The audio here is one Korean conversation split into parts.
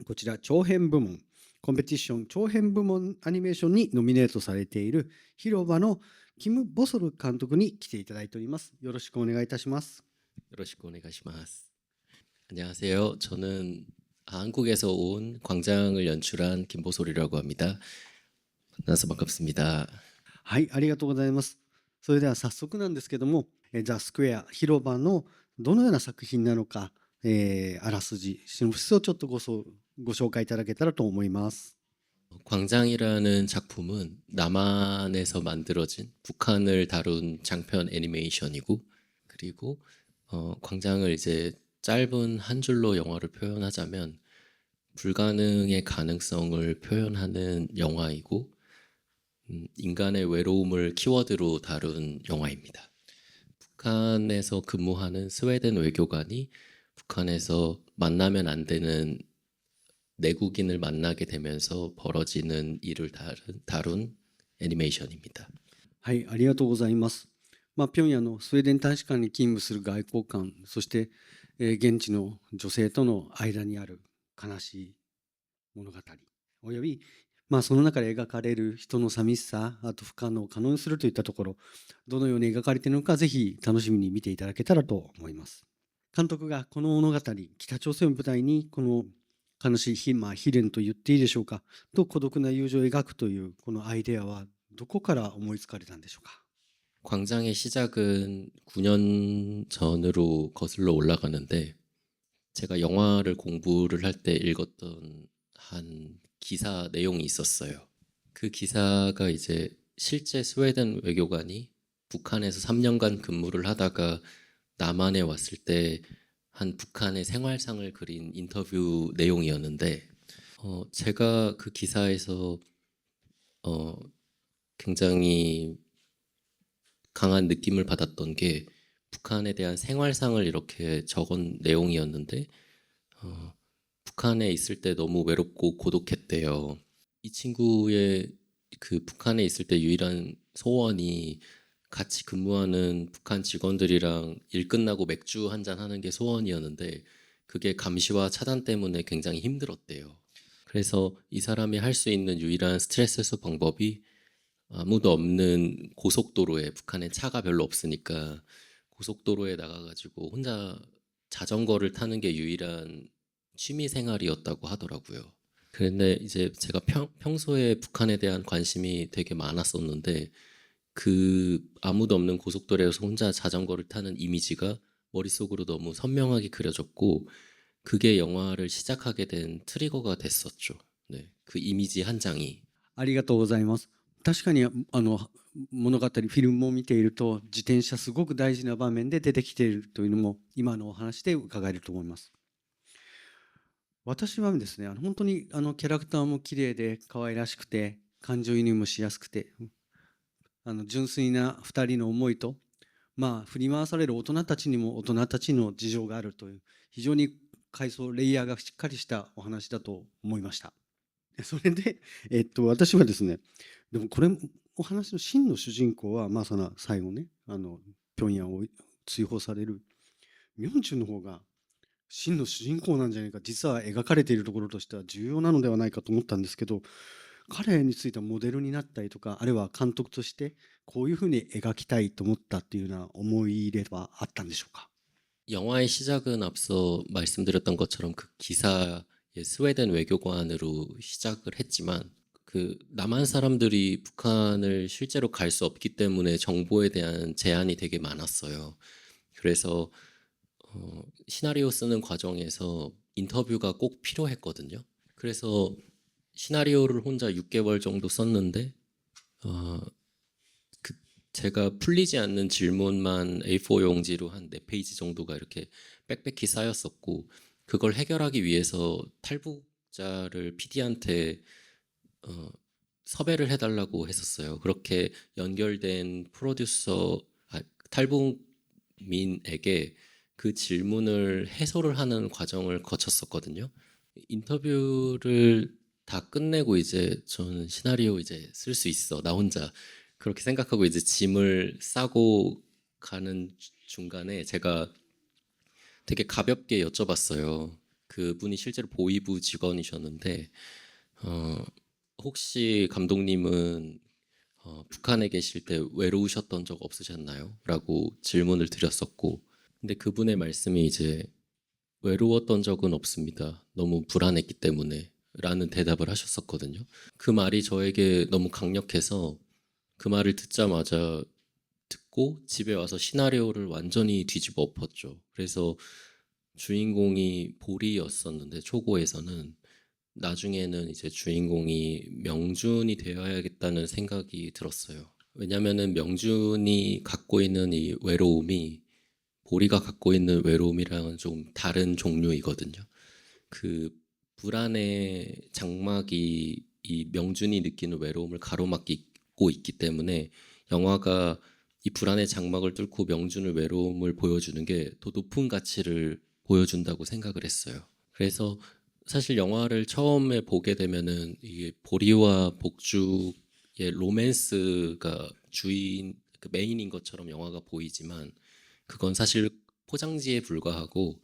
こちら長編部門、コンペティション長編部門アニメーションにノミネートされている広場のキム・ボソル監督に来ていただいております。よろしくお願いいたします。 요로시쿠 오네가시마스. 안녕하세요. 저는 한국에서 온 광장을 연출한 김보솔이라고 합니다. 만나서 반갑습니다. はい、ありがとうございます。それでは早速なんですけども、ザ・スクエア広場のどのような作品なのか、あらすじ、シノプシスをちょっとご紹介いただけたらと思います。 광장이라는 작품은 남한에서 만들어진 북한을 다룬 장편 애니메이션이고, 그리고 광장을 이제 짧은 한 줄로 영화를 표현하자면 불가능의 가능성을 표현하는 영화이고, 인간의 외로움을 키워드로 다룬 영화입니다. 북한에서 근무하는 스웨덴 외교관이 북한에서 만나면 안 되는 내국인을 만나게 되면서 벌어지는 일을 다룬 애니메이션입니다. はい、ありがとうございます。平壌のスウェーデン大使館に勤務する外交官、そして、現地の女性との間にある悲しい物語、および、その中で描かれる人の寂しさ、あと不可能を可能にするといったところ、どのように描かれているのか、ぜひ楽しみに見ていただけたらと思います。監督がこの物語、北朝鮮を舞台にこの悲しい悲恋と言っていいでしょうか、と孤独な友情を描くというこのアイデアはどこから思いつかれたんでしょうか。 광장의 시작은 9년 전으로 거슬러 올라가는데, 제가 영화를 공부를 할 때 읽었던 한 기사 내용이 있었어요. 그 기사가 이제 실제 스웨덴 외교관이 북한에서 3년간 근무를 하다가 남한에 왔을 때 한 북한의 생활상을 그린 인터뷰 내용이었는데, 제가 그 기사에서 굉장히 강한 느낌을 받았던 게, 북한에 대한 생활상을 이렇게 적은 내용이었는데, 북한에 있을 때 너무 외롭고 고독했대요. 이 친구의 그 북한에 있을 때 유일한 소원이 같이 근무하는 북한 직원들이랑 일 끝나고 맥주 한잔 하는 게 소원이었는데, 그게 감시와 차단 때문에 굉장히 힘들었대요. 그래서 이 사람이 할 수 있는 유일한 스트레스 해소 방법이 아무도 없는 고속도로에, 북한에 차가 별로 없으니까 고속도로에 나가가지고 혼자 자전거를 타는 게 유일한 취미 생활이었다고 하더라고요. 그런데 이제 제가 평소에 북한에 대한 관심이 되게 많았었는데, 그 아무도 없는 고속도로에서 혼자 자전거를 타는 이미지가 머릿속으로 너무 선명하게 그려졌고, 그게 영화를 시작하게 된 트리거가 됐었죠. 네, 그 이미지 한 장이. ありがとうございます。確かに物語、フィルムを見ていると自転車すごく大事な場面で出てきているというのも今のお話で伺えると思います。私はですね、本当にキャラクターも綺麗で可愛らしくて感情移入もしやすくて、純粋な2人の思いと、振り回される大人たちにも大人たちの事情があるという非常にレイヤーがしっかりしたお話だと思いました。それで、私はですね、でもこれお話の真の主人公はその最後ね、平壌を追放されるミョンチュンの方が真の主人公なんじゃないか、実は描かれているところとしては重要なのではないかと思ったんですけど、彼についてはモデルになったりとか、あるいは監督としてこういうふうに描きたいと思ったっていうような思い入れはあったんでしょうか。 영화의 시작은 앞서 말씀드렸던 것처럼 그 기사의 스웨덴 외교관으로 시작을 했지만, 그 남한 사람들이 북한을 실제로 갈 수 없기 때문에 정보에 대한 제한이 되게 많았어요. 그래서 시나리오 쓰는 과정에서 인터뷰가 꼭 필요했거든요. 그래서 시나리오를 혼자 6개월 정도 썼는데, 제가 풀리지 않는 질문만 A4 용지로 한 4페이지 정도가 이렇게 빽빽히 쌓였었고, 그걸 해결하기 위해서 탈북자를 PD한테 섭외를 해달라고 했었어요. 그렇게 연결된 프로듀서, 탈북민에게 그 질문을 해소를 하는 과정을 거쳤었거든요. 인터뷰를 다 끝내고 이제 저는 시나리오 이제 쓸 수 있어, 나 혼자, 그렇게 생각하고 이제 짐을 싸고 가는 중간에 제가 되게 가볍게 여쭤봤어요. 그분이 실제로 보이부 직원이셨는데 혹시 감독님은 북한에 계실 때 외로우셨던 적 없으셨나요? 라고 질문을 드렸었고 근데 그분의 말씀이 이제 외로웠던 적은 없습니다. 너무 불안했기 때문에 라는 대답을 하셨었거든요. 그 말이 저에게 너무 강력해서 그 말을 듣자마자 듣고 집에 와서 시나리오를 완전히 뒤집어 엎었죠. 그래서 주인공이 보리였었는데 초고에서는 나중에는 이제 주인공이 명준이 되어야겠다는 생각이 들었어요. 왜냐면은 명준이 갖고 있는 이 외로움이 보리가 갖고 있는 외로움이랑은 좀 다른 종류이거든요. 그 불안의 장막이 이 명준이 느끼는 외로움을 가로막고 있기 때문에 영화가 이 불안의 장막을 뚫고 명준의 외로움을 보여주는 게 더 높은 가치를 보여준다고 생각을 했어요. 그래서 사실 영화를 처음에 보게 되면은 이게 보리와 복죽의 로맨스가 주인 그 메인인 것처럼 영화가 보이지만 그건 사실 포장지에 불과하고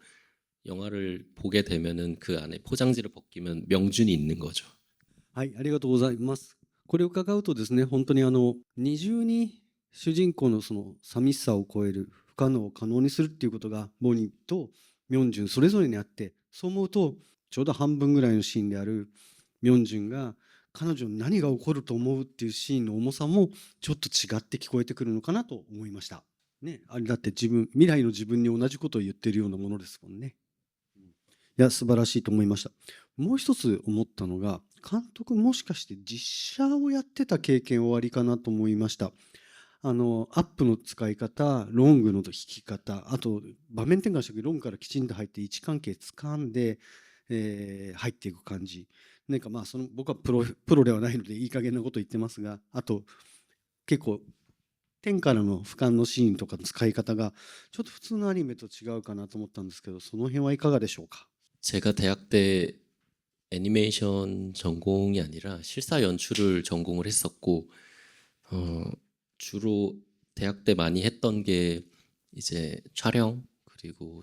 영화를 보게 되면은 그 안에 포장지를 벗기면 명준이 있는 거죠.はい、ありがとうございます。これを伺うとですね、本当に二重に主人公のその寂しさを超える不可能を可能にするっていうことがボニーとミョンジュンそれぞれにあって、そう思うとちょうど半分ぐらいのシーンであるミョンジュンが彼女に何が起こると思うっていうシーンの重さもちょっと違って聞こえてくるのかなと思いました。ね、あれだって未来の自分に同じことを言ってるようなものですもんね。いや、素晴らしいと思いました。もう一つ思ったのが、監督もしかして実写をやってた経験おありかなと思いました。アップの使い方、ロングの弾き方、あと場面転換した時ロングからきちんと入って位置関係掴んで、入っていく感じ。なんかまあ僕はプロではないのでいい加減なこと言ってますが、あと結構天からの俯瞰のシーンとかの使い方がちょっと普通のアニメと違うかなと思ったんですけど、その辺はいかがでしょうか。 제가 대학 때 애니메이션 전공이 아니라 실사 연출을 전공을 했었고 주로 대학 때 많이 했던 게 이제 촬영 그리고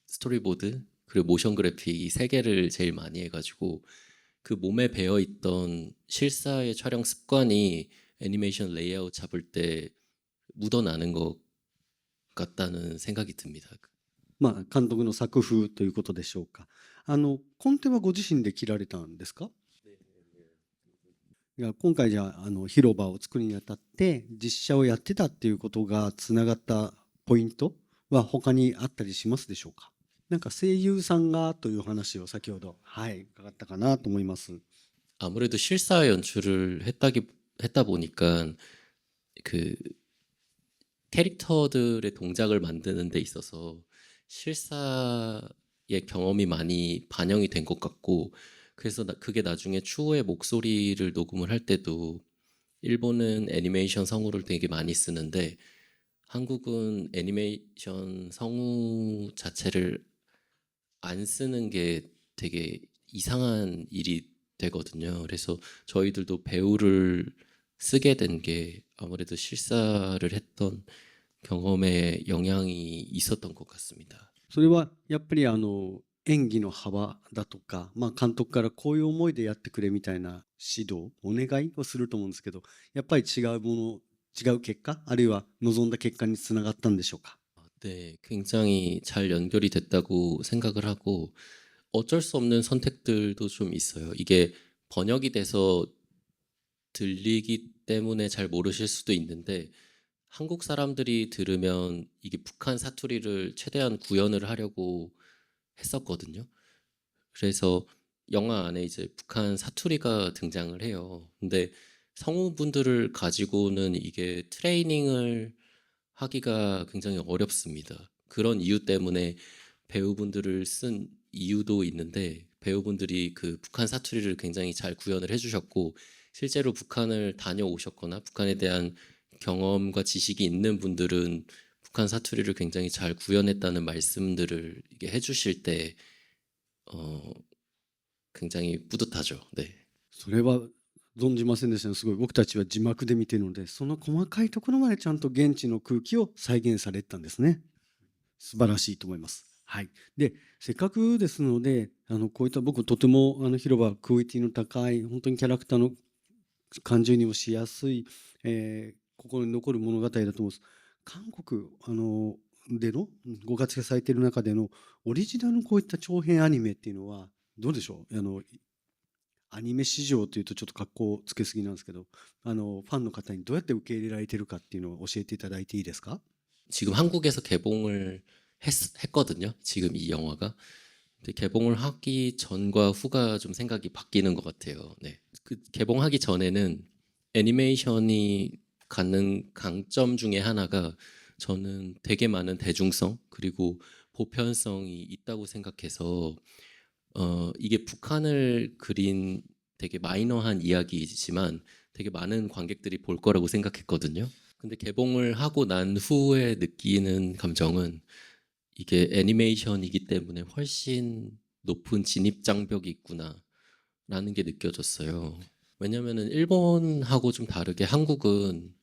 스토리보드 그리고 모션 그래픽 이 세 개를 제일 많이 해가지고 그 몸에 배어 있던 실사의 촬영 습관이 애니메이션 레이아웃 잡을 때 묻어나는 것 같다는 생각이 듭니다. まあ、監督の作風ということでしょうか。コンテはご自身で切られたんですか？いや、今回じゃあ、広場を作るにあたって実写をやってたっていうことがつながったポイントは他にあったりしますでしょうか？なんか声優さんがという話を先ほど、はい、伺ったかなと思います。 아무래도 실사 연출을 했다 보니까 그 캐릭터들의 동작을 만드는 데 있어서 실사의 경험이 많이 반영이 된 것 같고 그래서 그게 나중에 추후에 목소리를 녹음을 할 때도 일본은 애니메이션 성우를 되게 많이 쓰는데 한국은 애니메이션 성우 자체를 안 쓰는 게 되게 이상한 일이 되거든요. 그래서 저희들도 배우를 쓰게 된 게 아무래도 실사를 했던 경험에 영향이 있었던 것 같습니다. それはやっぱり演技の幅だとか、まあ、監督からこういう思いでやってくれみたいな指導お願いをすると思うんですけど、やっぱり違うもの違う結果あるいは望んだ結果につながったんでしょうか。 네, 굉장히 잘 연결이 됐다고 생각을 하고 어쩔 수 없는 선택들도 좀 있어요. 이게 번역이 돼서 들리기 때문에 잘 모르실 수도 있는데 한국 사람들이 들으면 이게 북한 사투리를 최대한 구현을 하려고 했었거든요. 그래서 영화 안에 이제 북한 사투리가 등장을 해요. 근데 성우분들을 가지고는 이게 트레이닝을 하기가 굉장히 어렵습니다. 그런 이유 때문에 배우분들을 쓴 이유도 있는데 배우분들이 그 북한 사투리를 굉장히 잘 구현을 해주셨고 실제로 북한을 다녀오셨거나 북한에 대한 경험과 지식이 있는 분들은 북한 사투리를 굉장히 잘 구현했다는 말씀들을 이게 해주실 때 굉장히 뿌듯하죠. 네. それは存じませんでしたね。すごい僕たちは字幕で見てるのでその細かいところまでちゃんと現地の空気を再現されてたんですね。素晴らしいと思います。はい。で、せっかくですので、こういった僕とても広場クオリティの高い、本当にキャラクターの感情移入もしやすい、心に残る物語だと思うんです。韓国でのご活躍されている中でのオリジナルのこういった長編アニメっていうのはどうでしょう？アニメ市場というとちょっと格好つけすぎなんですけど、ファンの方にどうやって受け入れられてるかっていうのを教えていただいていいですか？ 지금 한국에서 개봉을 했거든요. 지금 이 영화가. 근데 개봉을 하기 전과 후가 좀 생각이 바뀌는 것 같아요. 네. 그 개봉하기 전에는 애니메이션이 갖는 강점 중에 하나가 저는 되게 많은 대중성 그리고 보편성이 있다고 생각해서 이게 북한을 그린 되게 마이너한 이야기이지만 되게 많은 관객들이 볼 거라고 생각했거든요. 근데 개봉을 하고 난 후에 느끼는 감정은 이게 애니메이션이기 때문에 훨씬 높은 진입 장벽이 있구나라는 게 느껴졌어요. 왜냐면은 일본하고 좀 다르게 한국은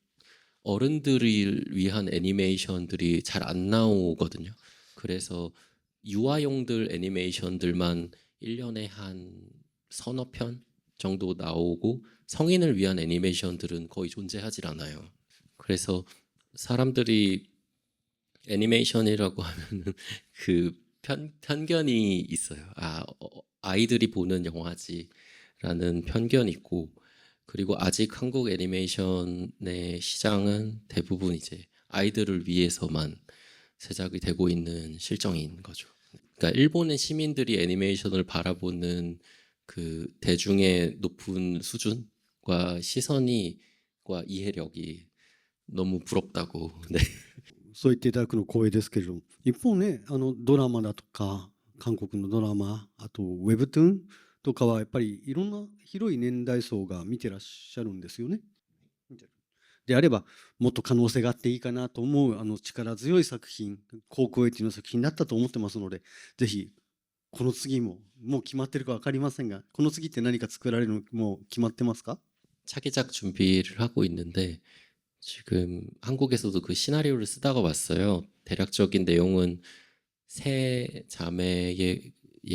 어른들을 위한 애니메이션들이 잘 안 나오거든요. 그래서 유아용들 애니메이션들만 1년에 한 서너 편 정도 나오고 성인을 위한 애니메이션들은 거의 존재하질 않아요. 그래서 사람들이 애니메이션이라고 하면은 그 편견이 있어요. 아이들이 보는 영화지라는 편견이 있고 그리고 아직 한국 애니메이션의 시장은 대부분 이제 아이들을 위해서만 제작이 되고 있는 실정인 거죠. 그러니까 일본의 시민들이 애니메이션을 바라보는 그 대중의 높은 수준과 시선과 이해력이 너무 부럽다고. 네. そう言っていただくの光栄ですけれども、一方ね、ドラマだとか、韓国のドラマ、あとウェブトゥーンとかはやっぱりいろんな広い年代層が見てらっしゃるんですよね。であれば、もっと可能性があっていいかなと思う力強い作品、高クオリティの作品だったと思ってますので、ぜひこの次も、もう決まってるか分かりませんが、この次って何か作られるのもう決まってますか？ 차기작 준비를 하고 있는데 지금 한국에서도 그 시나리오를 쓰다가 왔어요. 대략적인 내용은 세 자매의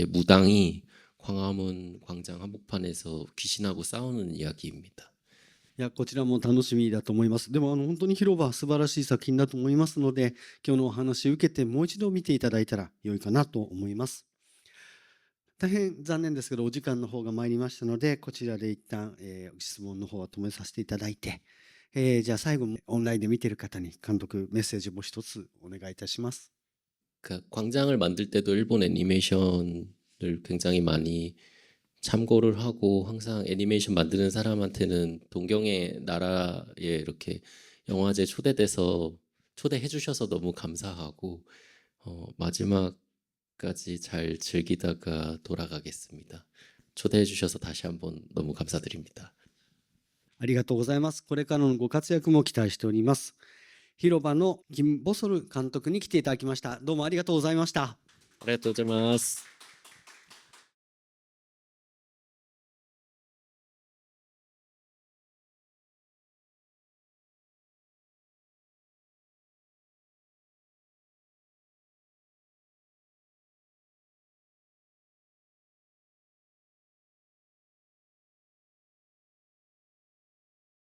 무당이 광화문 광장 한복판에서 귀신하고 싸우는 이야기입니다. いや、こちらも楽しみだと思います。でも本当に広場素晴らしい作品だと思いますので、今日のお話を受けてもう一度見ていただいたら良いかなと思います。大変残念ですけどお時間の方が参りましたので、こちらで一旦、質問の方は止めさせていただいて、じゃあ最後オンラインで見ている方に監督メッセージをもう一つお願いいたします。 그 광장을 만들 때도 일본 애니메이션을 굉장히 많이 참고를 하고 항상 애니메이션 만드는 사람한테는 동경의 나라에 이렇게 영화제 초대해 주셔서 너무 감사하고 마지막까지 잘 즐기다가 돌아가겠습니다. 초대해 주셔서 다시 한번 너무 감사드립니다. ありがとうございます。これからのご活躍も期待しております。広場のキム・ボソル監督に来ていただきました。どうもありがとうございました。ありがとうございます。